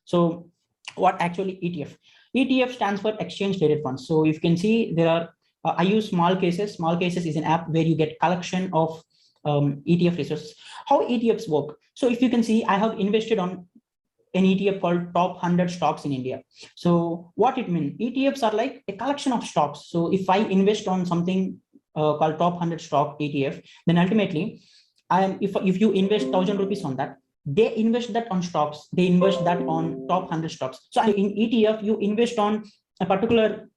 So what actually ETF? ETF stands for exchange traded funds. So if you can see, there are, I use Small Cases. Small Cases is an app where you get collection of ETF resources. How ETFs work? So if you can see, I have invested on an ETF called Top 100 Stocks in India. So what it means, ETFs are like a collection of stocks. So if I invest on something called Top 100 Stock ETF, then ultimately, if you invest 1,000 rupees on that, they invest that on stocks, they invest that on top 100 stocks. So in ETF, you invest on a particular,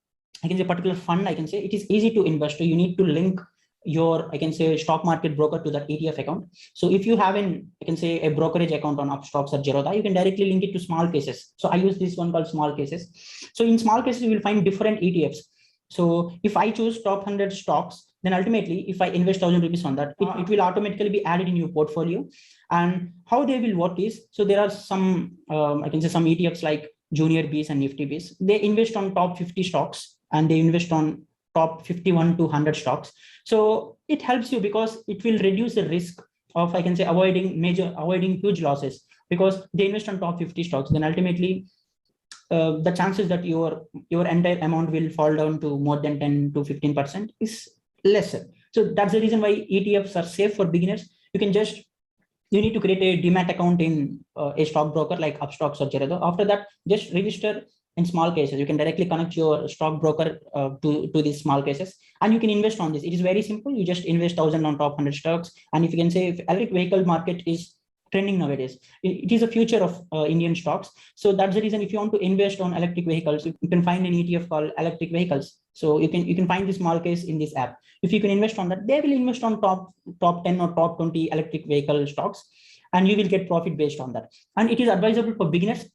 I can say particular fund, I can say it is easy to invest. So you need to link your, I can say, stock market broker to that ETF account. So if you have an, I can say, a brokerage account on Upstocks or Zerodha, you can directly link it to Small Cases. So I use this one called Small Cases. So in Small Cases, you will find different ETFs. So if I choose top 100 stocks, then ultimately, if I invest 1,000 rupees on that, it will automatically be added in your portfolio. And how they will work is, so there are some, I can say some ETFs like Junior Bs and Nifty Bs. They invest on top 50 stocks and they invest on top 51 to 100 stocks. So it helps you because it will reduce the risk of, I can say, avoiding huge losses, because they invest on top 50 stocks. Then ultimately, the chances that your entire amount will fall down to more than 10 to 15% is lesser. So that's the reason why ETFs are safe for beginners. You need to create a demat account in a stockbroker like Upstocks or Zerodha. After that, just register in Small Cases. You can directly connect your stockbroker to these Small Cases, and you can invest on this. It is very simple. You just invest 1,000 on top 100 stocks. And if you can say, if electric vehicle market is trending nowadays, it is a future of Indian stocks. So that's the reason, if you want to invest on electric vehicles, you can find an ETF called electric vehicles. So you can find the Small Case in this app. If you can invest on that, they will invest on top 10 or top 20 electric vehicle stocks, and you will get profit based on that. And it is advisable for beginners.